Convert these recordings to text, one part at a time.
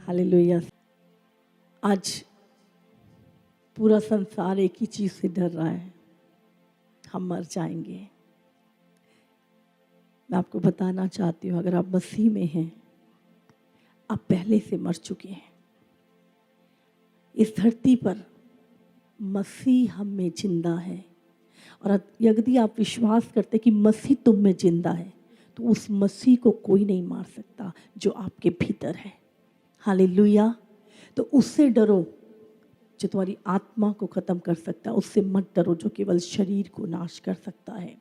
Hallelujah. आज पूरा संसार एक ही चीज़ से डर रहा है, हम मर जाएंगे। मैं आपको बताना चाहती हूँ, अगर आप मसीह में हैं, आप पहले से मर चुके हैं। इस धरती पर मसीह हम में जिंदा है, और यदि आप विश्वास करते कि मसीह तुम में जिंदा है, तो उस मसीह को कोई नहीं मार सकता जो आपके भीतर है। हालेलुया। तो उससे डरो जो तुम्हारी आत्मा को ख़त्म कर सकता है, उससे मत डरो जो केवल शरीर को नाश कर सकता है।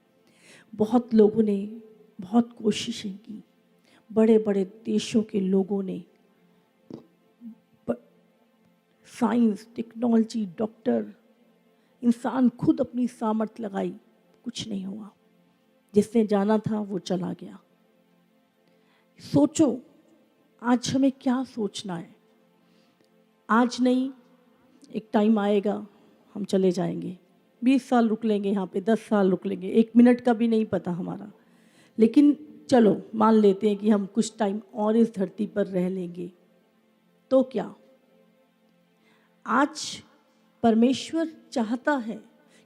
बहुत लोगों ने बहुत कोशिशें की, बड़े बड़े देशों के लोगों ने, साइंस, टेक्नोलॉजी, डॉक्टर, इंसान खुद अपनी सामर्थ्य लगाई, कुछ नहीं हुआ। जिसने जाना था वो चला गया। सोचो आज हमें क्या सोचना है। आज नहीं, एक टाइम आएगा हम चले जाएंगे। 20 साल रुक लेंगे यहाँ पे, 10 साल रुक लेंगे, 1 मिनट का भी नहीं पता हमारा। लेकिन चलो मान लेते हैं कि हम कुछ टाइम और इस धरती पर रह लेंगे, तो क्या? आज परमेश्वर चाहता है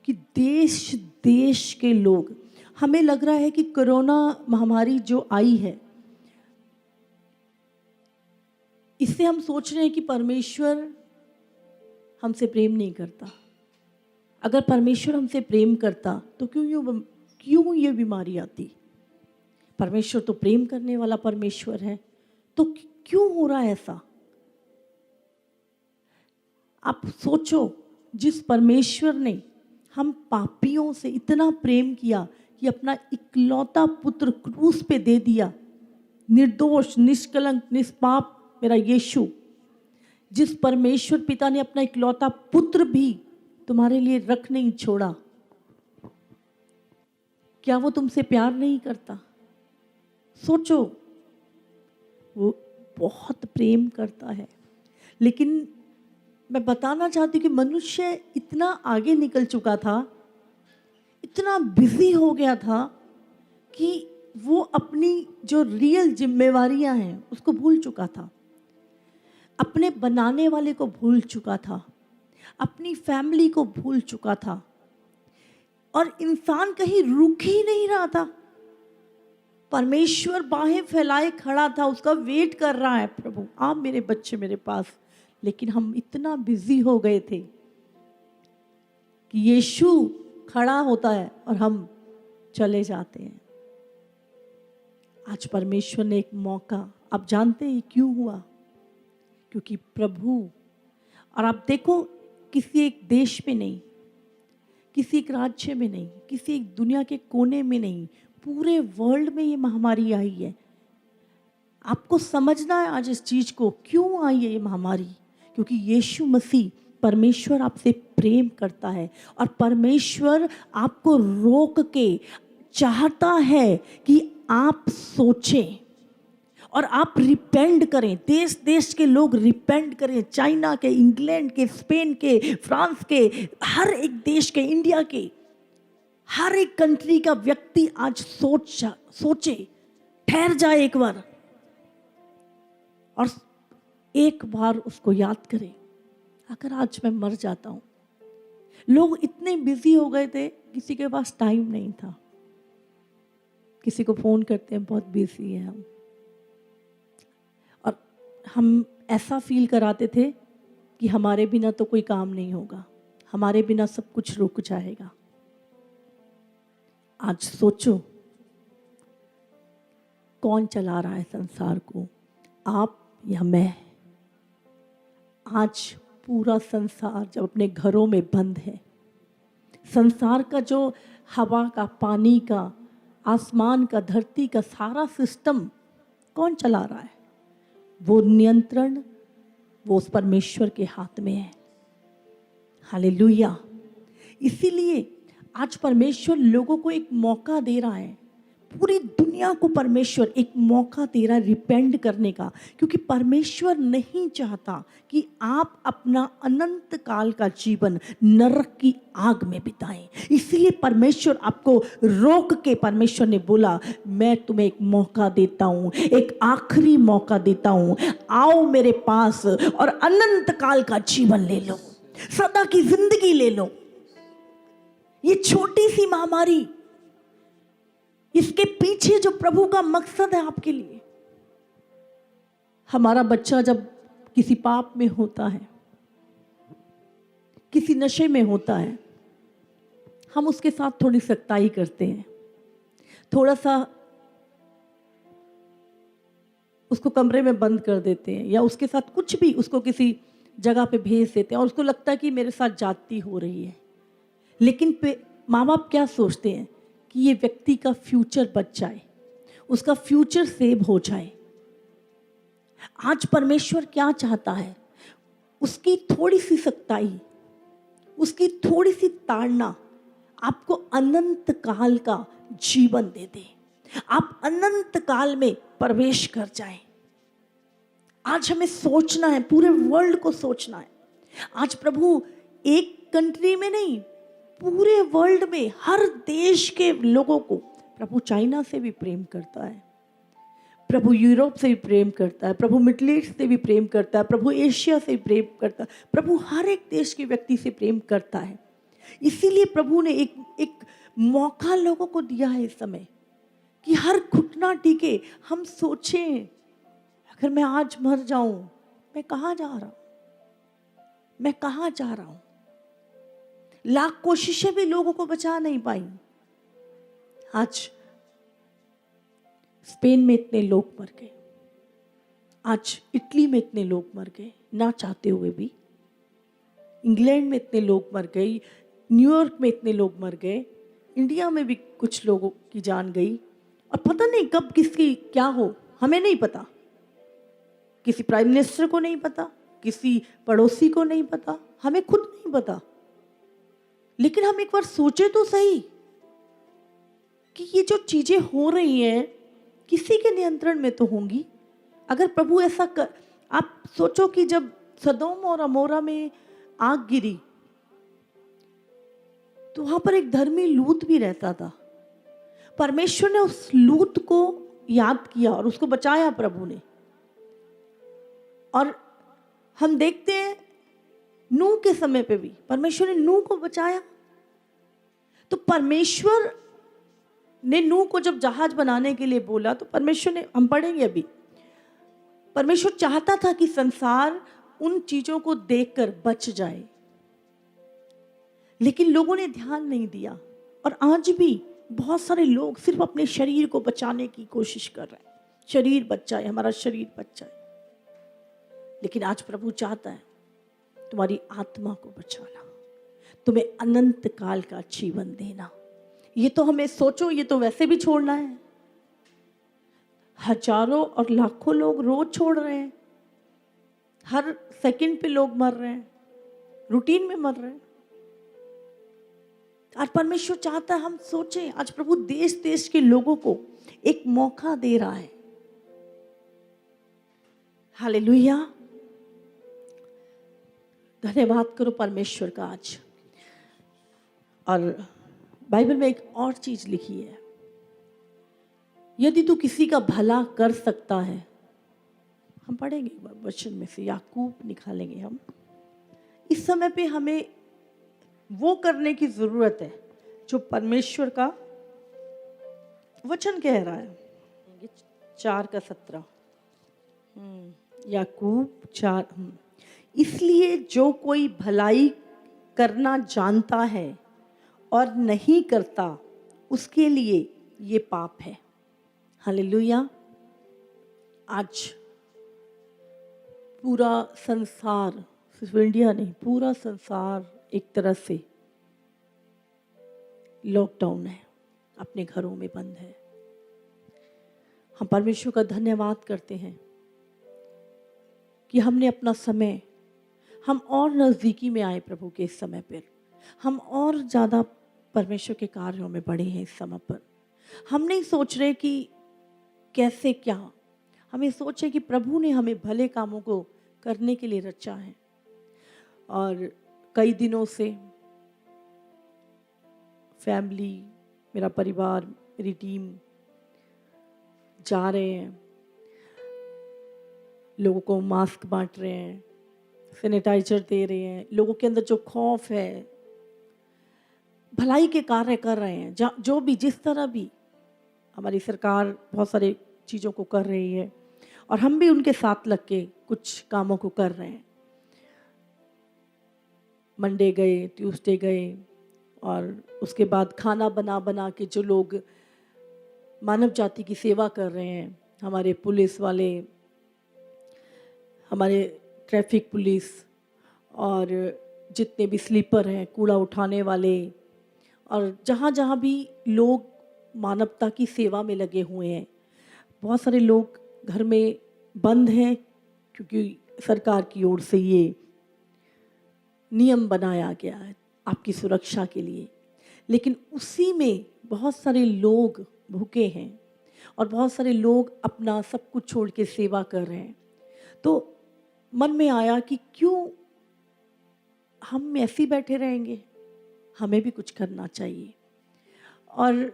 कि देश देश के लोग, हमें लग रहा है कि कोरोना महामारी जो आई है, इससे हम सोच रहे हैं कि परमेश्वर हमसे प्रेम नहीं करता। अगर परमेश्वर हमसे प्रेम करता तो क्यों ये बीमारी आती? परमेश्वर तो प्रेम करने वाला परमेश्वर है, तो क्यों हो रहा है ऐसा? आप सोचो, जिस परमेश्वर ने हम पापियों से इतना प्रेम किया कि अपना इकलौता पुत्र क्रूस पे दे दिया, निर्दोष, निष्कलंक, निष्पाप मेरा यीशु, जिस परमेश्वर पिता ने अपना इकलौता पुत्र भी तुम्हारे लिए रख नहीं छोड़ा, क्या वो तुमसे प्यार नहीं करता? सोचो, वो बहुत प्रेम करता है। लेकिन मैं बताना चाहती हूँ कि मनुष्य इतना आगे निकल चुका था, इतना बिजी हो गया था कि वो अपनी जो रियल जिम्मेवारियां हैं उसको भूल चुका था, अपने बनाने वाले को भूल चुका था, अपनी फैमिली को भूल चुका था, और इंसान कहीं रुक ही नहीं रहा था। परमेश्वर बाहें फैलाए खड़ा था, उसका वेट कर रहा है, प्रभु आप मेरे बच्चे मेरे पास। लेकिन हम इतना बिजी हो गए थे कि यीशु खड़ा होता है और हम चले जाते हैं। आज परमेश्वर ने एक मौका, आप जानते हैं क्यों हुआ? क्योंकि प्रभु, और आप देखो, किसी एक देश में नहीं, किसी एक राज्य में नहीं, किसी एक दुनिया के कोने में नहीं, पूरे वर्ल्ड में ये महामारी आई है। आपको समझना है आज इस चीज को, क्यों आई है ये महामारी? क्योंकि यीशु मसीह, परमेश्वर आपसे प्रेम करता है, और परमेश्वर आपको रोक के चाहता है कि आप सोचें और आप रिपेंड करें। देश देश के लोग रिपेंड करें, चाइना के, इंग्लैंड के, स्पेन के, फ्रांस के, हर एक देश के, इंडिया के, हर एक कंट्री का व्यक्ति आज सोचे, ठहर जाए एक बार, और एक बार उसको याद करें, अगर आज मैं मर जाता हूं। लोग इतने बिजी हो गए थे, किसी के पास टाइम नहीं था। किसी को फोन करते हैं, बहुत बिजी है हम, और हम ऐसा फील कराते थे कि हमारे बिना तो कोई काम नहीं होगा, हमारे बिना सब कुछ रुक जाएगा। आज सोचो, कौन चला रहा है संसार को, आप या मैं? आज पूरा संसार जब अपने घरों में बंद है, संसार का जो हवा का, पानी का, आसमान का, धरती का सारा सिस्टम कौन चला रहा है? वो नियंत्रण वो उस परमेश्वर के हाथ में है। हालेलुया। इसीलिए आज परमेश्वर लोगों को एक मौका दे रहा है, पूरी दुनिया को परमेश्वर एक मौका दे रहा है रिपेंड करने का, क्योंकि परमेश्वर नहीं चाहता कि आप अपना अनंत काल का जीवन नरक की आग में बिताएं। इसलिए परमेश्वर आपको रोक के परमेश्वर ने बोला, मैं तुम्हें एक मौका देता हूं, एक आखिरी मौका देता हूं, आओ मेरे पास और अनंत काल का जीवन ले लो, सदा की जिंदगी ले लो। ये छोटी सी महामारी, इसके पीछे जो प्रभु का मकसद है आपके लिए। हमारा बच्चा जब किसी पाप में होता है, किसी नशे में होता है, हम उसके साथ थोड़ी सख्ताई करते हैं, थोड़ा सा उसको कमरे में बंद कर देते हैं, या उसके साथ कुछ भी उसको किसी जगह पे भेज देते हैं और उसको लगता है कि मेरे साथ जाती हो रही है। लेकिन माँ बाप क्या सोचते हैं कि ये व्यक्ति का फ्यूचर बच जाए, उसका फ्यूचर सेव हो जाए। आज परमेश्वर क्या चाहता है, उसकी थोड़ी सी सख्ताई, उसकी थोड़ी सी ताड़ना आपको अनंत काल का जीवन दे दे, आप अनंत काल में प्रवेश कर जाएं। आज हमें सोचना है, पूरे वर्ल्ड को सोचना है। आज प्रभु एक कंट्री में नहीं, पूरे वर्ल्ड में हर देश के लोगों को, प्रभु चाइना से भी प्रेम करता है, प्रभु यूरोप से भी प्रेम करता है, प्रभु मिडिल ईस्ट से भी प्रेम करता है, प्रभु एशिया से भी प्रेम करता है, प्रभु हर एक देश के व्यक्ति से प्रेम करता है। इसीलिए प्रभु ने एक मौका लोगों को दिया है इस समय कि हर घुटना टिके, हम सोचें अगर मैं आज मर जाऊं, मैं कहाँ जा रहा हूं, मैं कहाँ जा रहा हूं। लाख कोशिशें भी लोगों को बचा नहीं पाई। आज स्पेन में इतने लोग मर गए, आज इटली में इतने लोग मर गए ना चाहते हुए भी, इंग्लैंड में इतने लोग मर गए, न्यूयॉर्क में इतने लोग मर गए, इंडिया में भी कुछ लोगों की जान गई, और पता नहीं कब किसकी क्या हो, हमें नहीं पता। किसी प्राइम मिनिस्टर को नहीं पता, किसी पड़ोसी को नहीं पता, हमें खुद नहीं पता। लेकिन हम एक बार सोचे तो सही कि ये जो चीजें हो रही हैं किसी के नियंत्रण में तो होंगी। अगर प्रभु ऐसा कर, आप सोचो कि जब सदोम और अमोरा में आग गिरी तो वहां पर एक धर्मी लूत भी रहता था। परमेश्वर ने उस लूत को याद किया और उसको बचाया प्रभु ने। और हम देखते हैं नूह के समय पे भी परमेश्वर ने नूह को बचाया। तो परमेश्वर ने नूह को जब जहाज बनाने के लिए बोला तो परमेश्वर ने, हम पढ़ेंगे अभी, परमेश्वर चाहता था कि संसार उन चीजों को देखकर बच जाए, लेकिन लोगों ने ध्यान नहीं दिया। और आज भी बहुत सारे लोग सिर्फ अपने शरीर को बचाने की कोशिश कर रहे हैं, शरीर बच जाए, हमारा शरीर बच जाए। लेकिन आज प्रभु चाहता है तुम्हारी आत्मा को बचाना, तुम्हें अनंत काल का जीवन देना। ये तो हमें सोचो, ये तो वैसे भी छोड़ना है। हजारों और लाखों लोग रोज छोड़ रहे हैं, हर सेकंड पे लोग मर रहे हैं, रूटीन में मर रहे हैं। आज परमेश्वर चाहता है हम सोचें। आज प्रभु देश देश के लोगों को एक मौका दे रहा है। हालेलुया, धन्यवाद करो परमेश्वर का आज। और बाइबल में एक और चीज लिखी है, यदि तू किसी का भला कर सकता है, हम पढ़ेंगे वचन में से, याकूब निकालेंगे हम। इस समय पे हमें वो करने की जरूरत है जो परमेश्वर का वचन कह रहा है। 4:17 याकूब 4। इसलिए जो कोई भलाई करना जानता है और नहीं करता, उसके लिए ये पाप है। हालेलुया। आज पूरा संसार, सिर्फ इंडिया नहीं, पूरा संसार एक तरह से लॉकडाउन है, अपने घरों में बंद है। हम परमेश्वर का धन्यवाद करते हैं कि हमने अपना समय, हम और नज़दीकी में आए प्रभु के इस समय पर, हम और ज़्यादा परमेश्वर के कार्यों में बढ़े हैं इस समय पर। हम नहीं सोच रहे कि कैसे क्या, हमें सोचे कि प्रभु ने हमें भले कामों को करने के लिए रचा है। और कई दिनों से फैमिली, मेरा परिवार, मेरी टीम जा रहे हैं, लोगों को मास्क बांट रहे हैं, सैनिटाइजर दे रहे हैं। लोगों के अंदर जो खौफ है, भलाई के कार्य कर रहे हैं, जो भी जिस तरह भी हमारी सरकार बहुत सारी चीज़ों को कर रही है और हम भी उनके साथ लग के कुछ कामों को कर रहे हैं। मंडे गए, ट्यूसडे गए और उसके बाद खाना बना बना के जो लोग मानव जाति की सेवा कर रहे हैं, हमारे पुलिस वाले, हमारे ट्रैफिक पुलिस और जितने भी स्लीपर हैं, कूड़ा उठाने वाले, और जहाँ जहाँ भी लोग मानवता की सेवा में लगे हुए हैं। बहुत सारे लोग घर में बंद हैं क्योंकि सरकार की ओर से ये नियम बनाया गया है आपकी सुरक्षा के लिए, लेकिन उसी में बहुत सारे लोग भूखे हैं और बहुत सारे लोग अपना सब कुछ छोड़ के सेवा कर रहे हैं। तो मन में आया कि क्यों हम ऐसे ही बैठे रहेंगे, हमें भी कुछ करना चाहिए। और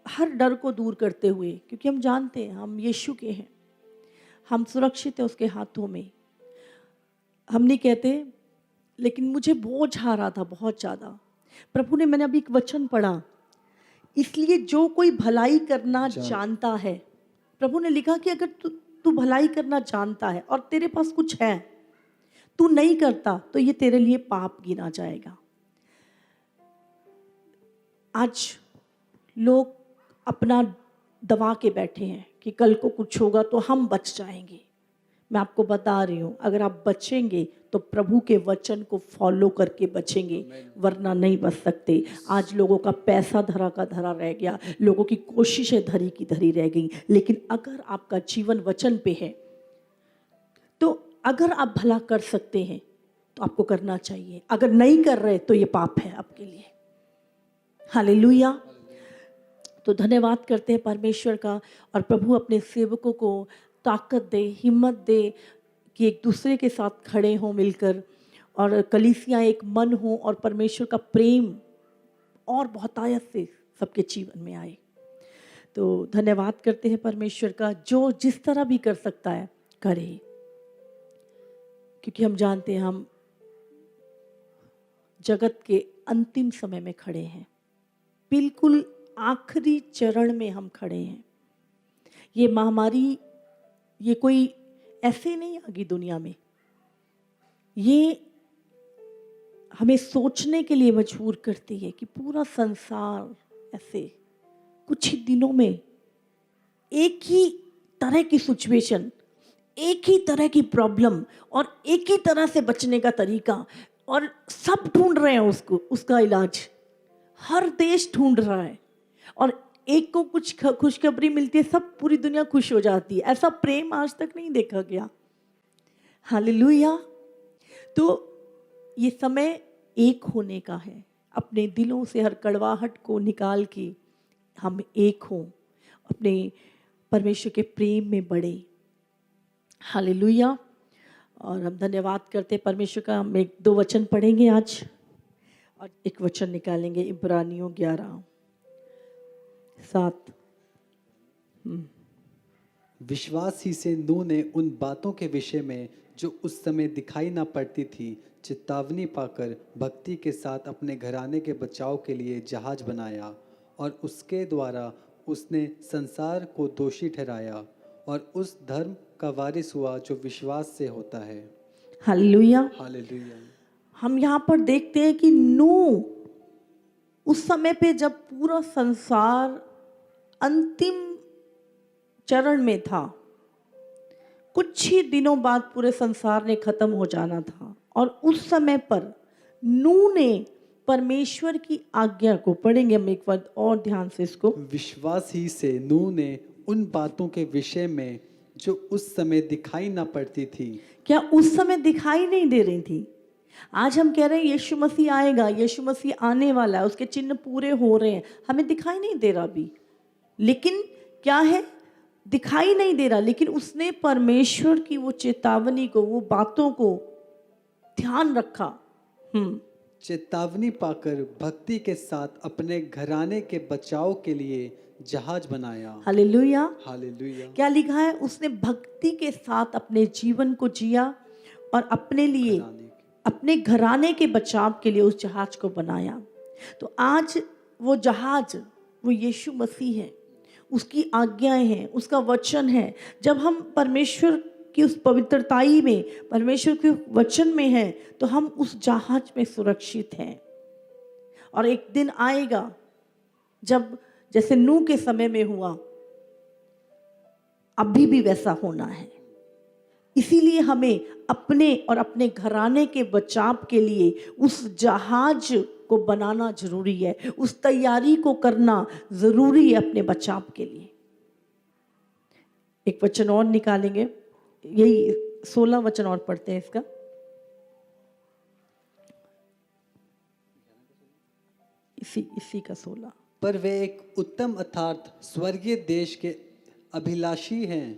हर डर को दूर करते हुए, क्योंकि हम जानते हैं हम यीशु के हैं, हम सुरक्षित हैं उसके हाथों में। हम नहीं कहते, लेकिन मुझे बोझ आ रहा था बहुत ज़्यादा। प्रभु ने, मैंने अभी एक वचन पढ़ा, इसलिए जो कोई भलाई करना जानता है, प्रभु ने लिखा कि अगर तू भलाई करना जानता है और तेरे पास कुछ है, तू नहीं करता, तो ये तेरे लिए पाप गिना जाएगा। आज लोग अपना दबा के बैठे हैं कि कल को कुछ होगा तो हम बच जाएंगे। मैं आपको बता रही हूँ, अगर आप बचेंगे तो प्रभु के वचन को फॉलो करके बचेंगे, वरना नहीं बच सकते। आज लोगों का पैसा धरा का धरा रह गया, लोगों की कोशिशें धरी की धरी रह गई, लेकिन अगर आपका जीवन वचन पे है, तो अगर आप भला कर सकते हैं तो आपको करना चाहिए। अगर नहीं कर रहे तो ये पाप है आपके लिए। हालेलुया। तो धन्यवाद करते हैं परमेश्वर का, और प्रभु अपने सेवकों को ताकत दे, हिम्मत दे कि एक दूसरे के साथ खड़े हों मिलकर, और कलीसियाँ एक मन हो, और परमेश्वर का प्रेम और बहुतायत से सबके जीवन में आए। तो धन्यवाद करते हैं परमेश्वर का, जो जिस तरह भी कर सकता है करे, क्योंकि हम जानते हैं हम जगत के अंतिम समय में खड़े हैं, बिल्कुल आखिरी चरण में हम खड़े हैं। ये महामारी, ये कोई ऐसे नहीं आ गई दुनिया में, ये हमें सोचने के लिए मजबूर करती है कि पूरा संसार ऐसे कुछ ही दिनों में एक ही तरह की सिचुएशन, एक ही तरह की प्रॉब्लम और एक ही तरह से बचने का तरीका, और सब ढूंढ रहे हैं उसका इलाज। हर देश ढूंढ रहा है, और एक को कुछ खुशखबरी मिलती है, सब पूरी दुनिया खुश हो जाती है। ऐसा प्रेम आज तक नहीं देखा गया। हालेलुया। तो ये समय एक होने का है। अपने दिलों से हर कड़वाहट को निकाल के हम एक हों, अपने परमेश्वर के प्रेम में बढ़े। हालेलुया। और हम धन्यवाद करते हैं परमेश्वर का। हम 1-2 वचन पढ़ेंगे आज, और एक वचन निकालेंगे, इब्रानियों 11:7। विश्वास ही से नूह ने उन बातों के विषय में जो उस समय दिखाई ना पड़ती थी चेतावनी पाकर भक्ति के साथ अपने घराने के बचाव के लिए जहाज बनाया, और उसके द्वारा उसने संसार को दोषी ठहराया और उस धर्म का वारिस हुआ जो विश्वास से होता है। हालेलुया। हालेलुया। हम यहाँ पर देखते हैं कि नूह उस समय पे जब पूरा संसार अंतिम चरण में था, कुछ ही दिनों बाद पूरे संसार ने खत्म हो जाना था, और उस समय पर नूह ने परमेश्वर की आज्ञा को, पढ़ेंगे हम एक बार और ध्यान से इसको, विश्वास ही से नूह ने उन बातों के विषय में जो उस समय दिखाई ना पड़ती थी। क्या उस समय दिखाई नहीं दे रही थी? आज हम कह रहे हैं यीशु मसीह आएगा, यीशु मसीह आने वाला है, उसके चिन्ह पूरे हो रहे हैं, हमें दिखाई नहीं दे रहा अभी। लेकिन क्या है, दिखाई नहीं दे रहा, लेकिन उसने परमेश्वर की वो चेतावनी को, वो बातों को ध्यान रखा। चेतावनी पाकर भक्ति के साथ अपने घराने के बचाव के लिए जहाज बनाया। हालेलुया। हालेलुया। क्या लिखा है, उसने भक्ति के साथ अपने जीवन को जिया और अपने लिए, अपने घराने के बचाव के लिए उस जहाज को बनाया। तो आज वो जहाज, वो यीशु मसीह है, उसकी आज्ञाएं हैं, उसका वचन है। जब हम परमेश्वर की उस पवित्रताई में, परमेश्वर के वचन में हैं, तो हम उस जहाज में सुरक्षित हैं। और एक दिन आएगा जब जैसे नूह के समय में हुआ, अभी भी वैसा होना है। इसीलिए हमें अपने और अपने घराने के बचाव के लिए उस जहाज को बनाना जरूरी है, उस तैयारी को करना जरूरी है अपने बचाव के लिए। एक वचन और निकालेंगे, यही 16 वचन और पढ़ते हैं इसका। इसी का 16। पर वे एक उत्तम अर्थात स्वर्गीय देश के अभिलाषी हैं,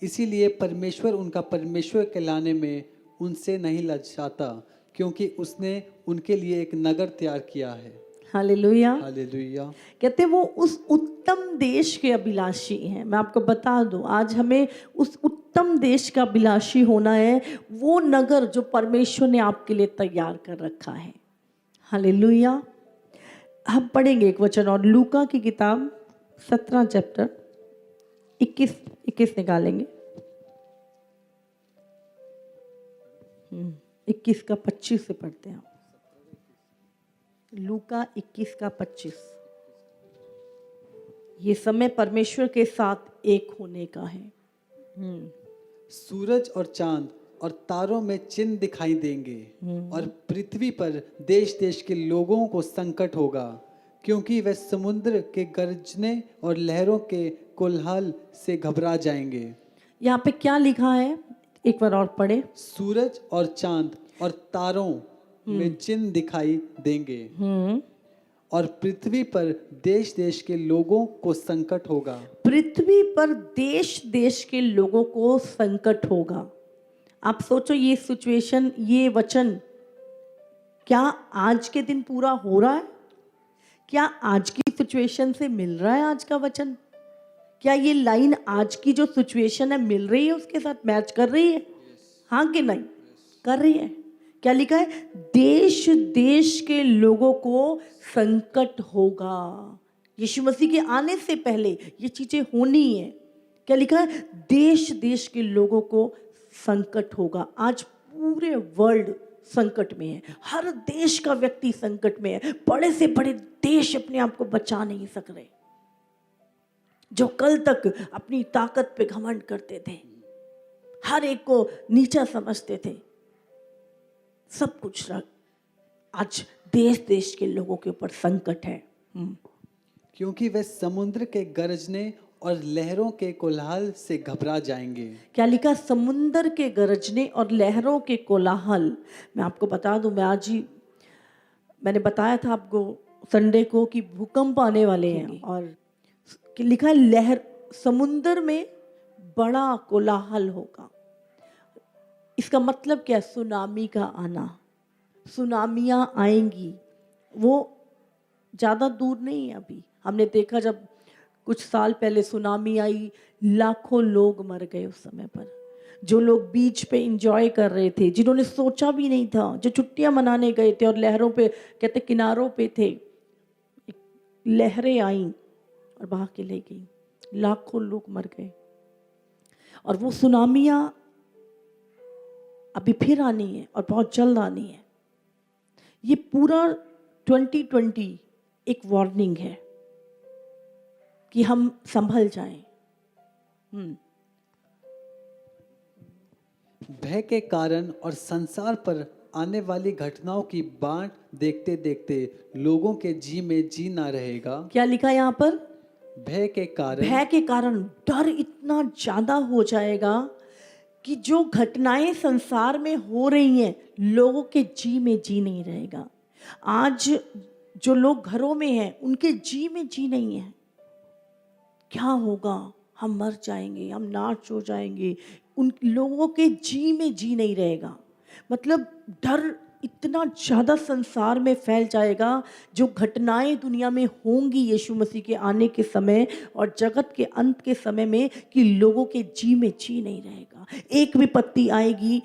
इसीलिए परमेश्वर उनका परमेश्वर कहलाने में उनसे नहीं लजाता, क्योंकि उसने उनके लिए एक नगर तैयार किया है। हालेलुया। हालेलुया। कहते वो उस उत्तम देश के अभिलाषी हैं। मैं आपको बता दूं, आज हमें उस उत्तम देश का अभिलाषी होना है, वो नगर जो परमेश्वर ने आपके लिए तैयार कर रखा है। हालेलुया। हम पढ़ेंगे एक वचन और, लूका की किताब 17 चैप्टर 21 निकालेंगे। 21 का 25 से पढ़ते हैं। लूका 21 का 25। ये समय परमेश्वर के साथ एक होने का है। सूरज और चांद और तारों में चिन्ह दिखाई देंगे, और पृथ्वी पर देश देश के लोगों को संकट होगा, क्योंकि वे समुद्र के गरजने और लहरों के कोलाहल से घबरा जाएंगे। यहाँ पे क्या लिखा है, एक बार और पढ़े। सूरज और चांद और तारों में चिन्ह दिखाई देंगे, और पृथ्वी पर देश देश के लोगों को संकट होगा। पृथ्वी पर देश देश के लोगों को संकट होगा। आप सोचो, ये सिचुएशन, ये वचन क्या आज के दिन पूरा हो रहा है? क्या आज की सिचुएशन से मिल रहा है आज का वचन? क्या ये लाइन आज की जो सिचुएशन है मिल रही है, उसके साथ मैच कर रही है? हाँ कि नहीं? कर रही है। क्या लिखा है? देश देश के लोगों को संकट होगा। यीशु मसीह के आने से पहले ये चीजें होनी है। क्या लिखा है? देश देश के लोगों को संकट होगा। आज पूरे वर्ल्ड संकट में है, हर देश का व्यक्ति संकट में है। बड़े से बड़े देश अपने आप को बचा नहीं सक रहे। जो कल तक अपनी ताकत पे घमंड करते थे, हर एक को नीचा समझते थे, सब कुछ आज देश देश के लोगों के ऊपर संकट है। क्योंकि वे समुद्र के गरजने और लहरों के कोलाहल से घबरा जाएंगे। क्या लिखा? समुद्र के गरजने और लहरों के कोलाहल। मैं आपको बता दूं, मैंने बताया था आपको संडे को कि भूकंप आने वाले हैं, और लिखा है लहर, समुद्र में बड़ा कोलाहल होगा। इसका मतलब क्या? सुनामी का आना, सुनामियां आएंगी। वो ज़्यादा दूर नहीं है। अभी हमने देखा, जब कुछ साल पहले सुनामी आई, लाखों लोग मर गए उस समय पर। जो लोग बीच पे एंजॉय कर रहे थे, जिन्होंने सोचा भी नहीं था, जो छुट्टियां मनाने गए थे और लहरों पे, कहते किनारों पे थे, लहरें आईं और बहा के ले गई, लाखों लोग मर गए। और वो सुनामियां अभी फिर आनी है और बहुत जल्द आनी है। ये पूरा 2020 एक वार्निंग है कि हम संभल जाएं। भय के कारण और संसार पर आने वाली घटनाओं की बाढ़ देखते देखते लोगों के जी में जी ना रहेगा। क्या लिखा यहाँ पर? भय के कारण डर इतना ज्यादा हो जाएगा कि जो घटनाएं संसार में हो रही हैं, लोगों के जी में जी नहीं रहेगा। आज जो लोग घरों में हैं, उनके जी में जी नहीं है। क्या होगा, हम मर जाएंगे, हम नाश हो जाएंगे, उन लोगों के जी में जी नहीं रहेगा। मतलब डर इतना ज़्यादा संसार में फैल जाएगा, जो घटनाएं दुनिया में होंगी यीशु मसीह के आने के समय और जगत के अंत के समय में, कि लोगों के जी में जी नहीं रहेगा। एक विपत्ति आएगी,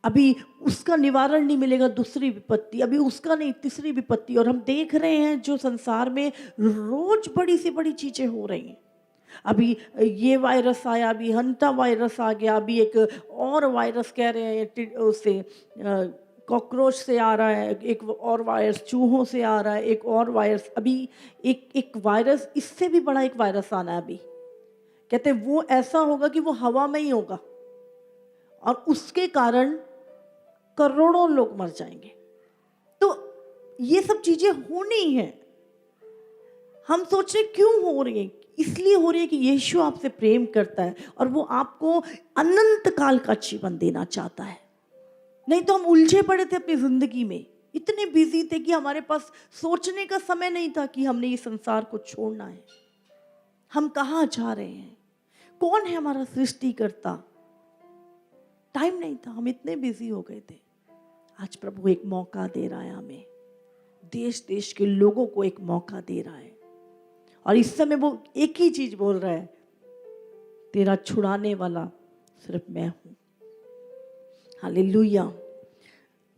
अभी उसका निवारण नहीं मिलेगा, दूसरी विपत्ति, अभी उसका नहीं, तीसरी विपत्ति। और हम देख रहे हैं जो संसार में रोज बड़ी से बड़ी चीज़ें हो रही हैं। अभी ये वायरस आया, अभी हंटा वायरस आ गया, अभी एक और वायरस कह रहे हैं उससे कॉकरोच से आ रहा है, एक और वायरस चूहों से आ रहा है, एक और वायरस, अभी एक वायरस, इससे भी बड़ा एक वायरस आना है अभी। कहते हैं वो ऐसा होगा कि वो हवा में ही होगा और उसके कारण करोड़ों लोग मर जाएंगे। तो ये सब चीजें होनी है। हम सोच रहे क्यों हो रही है? इसलिए हो रही है कि यीशु आपसे प्रेम करता है और वो आपको अनंत काल का जीवन देना चाहता है। नहीं तो हम उलझे पड़े थे अपनी जिंदगी में, इतने बिजी थे कि हमारे पास सोचने का समय नहीं था कि हमने ये संसार को छोड़ना है। हम कहाँ जा रहे हैं, कौन है हमारा सृष्टिकर्ता, टाइम नहीं था, हम इतने बिजी हो गए थे। आज प्रभु एक मौका दे रहा है हमें, देश देश के लोगों को एक मौका दे रहा है। और इस समय वो एक ही चीज बोल रहा है, तेरा छुड़ाने वाला सिर्फ मैं हूं। हालेलुया।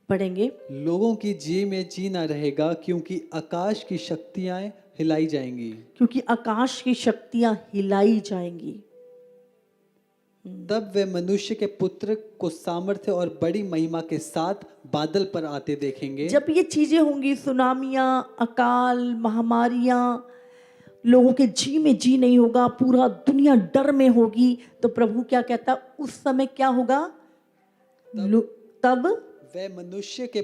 पढ़ेंगे। लोगों की जी में जी ना रहेगा, क्योंकि आकाश की शक्तियां हिलाई जाएंगी। क्योंकि आकाश की शक्तियां हिलाई जाएंगी। तब वे मनुष्य के पुत्र को सामर्थ्य और बड़ी महिमा के साथ बादल पर आते देखेंगे। जब ये चीजें होंगी, सुनामियां, अकाल, महामारियां, लोगों के जी में जी नहीं होगा, पूरा दुनिया डर में होगी, तो प्रभु क्या कहता, उस समय क्या होगा? तब वह मनुष्य के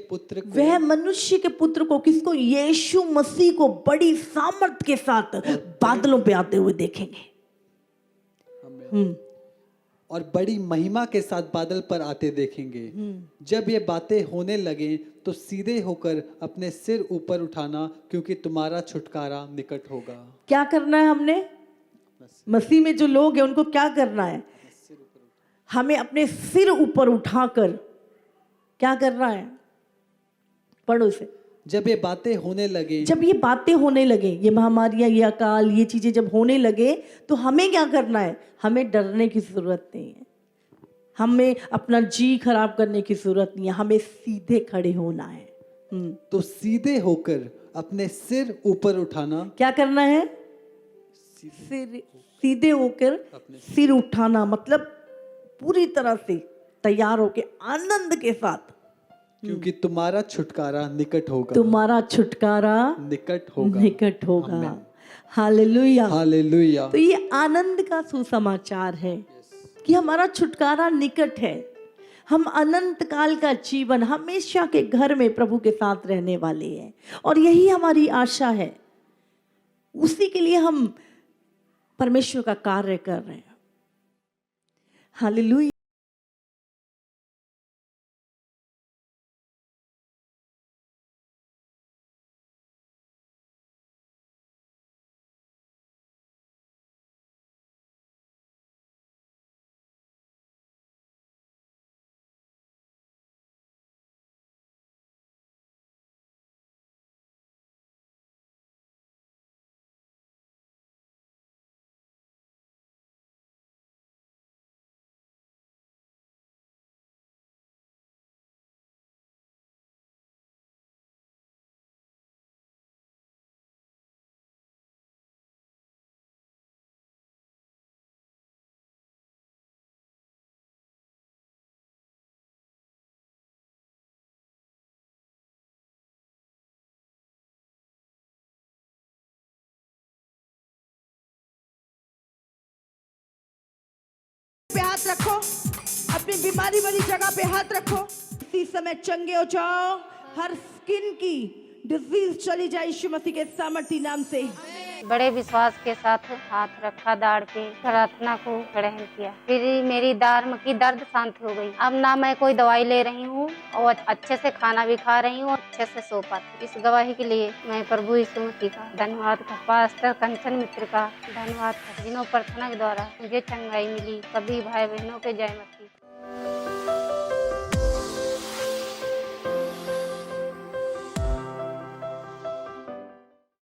पुत्र को किसको? यीशु मसीह को बड़ी सामर्थ के साथ बादलों पे आते हुए देखेंगे। और बड़ी महिमा के साथ बादल पर आते देखेंगे। जब ये बातें होने लगे तो सीधे होकर अपने सिर ऊपर उठाना, क्योंकि तुम्हारा छुटकारा निकट होगा। क्या करना है हमने? मसीह में जो लोग हैं उनको क्या करना है? हमें अपने सिर ऊपर उठाकर क्या करना है? पढ़ो इसे। जब ये बातें होने लगे, जब ये बातें होने लगे, ये महामारियां, ये अकाल, ये चीजें जब होने लगे, तो हमें क्या करना है? हमें डरने की जरूरत नहीं है, हमें अपना जी खराब करने की जरूरत नहीं है, हमें सीधे खड़े होना है। तो सीधे होकर अपने सिर ऊपर उठाना। क्या करना है? सीधे होकर सिर उठाना, मतलब पूरी तरह से तैयार होके आनंद के साथ, क्योंकि तुम्हारा छुटकारा निकट होगा। तुम्हारा छुटकारा निकट होगा। निकट होगा। Hallelujah, hallelujah. तो ये आनंद का सुसमाचार है कि हमारा छुटकारा निकट है। हम अनंत काल का जीवन, हमेशा के घर में प्रभु के साथ रहने वाले हैं, और यही हमारी आशा है। उसी के लिए हम परमेश्वर का कार्य कर रहे हैं। हालेलुया। पे हाथ रखो, अपनी बीमारी वाली जगह पे हाथ रखो। इसी समय चंगे हो जाओ, हर स्किन की डिजीज चली जाए यीशु मसीह के सामर्थी नाम से। बड़े विश्वास के साथ हाथ रखा दाढ़ पे, प्रार्थना को ग्रहण किया। फिर मेरी दाढ़ की दर्द शांत हो गई। अब ना मैं कोई दवाई ले रही हूँ और अच्छे से खाना भी खा रही हूँ और अच्छे से सो पाती। इस गवाही के लिए मैं प्रभु यीशु मसीह का धन्यवाद का, पास्टर कंचन मित्र का धन्यवाद का, जिन्हों प्रार्थना के द्वारा मुझे चंगाई मिली। सभी भाई बहनों के जय मसीह।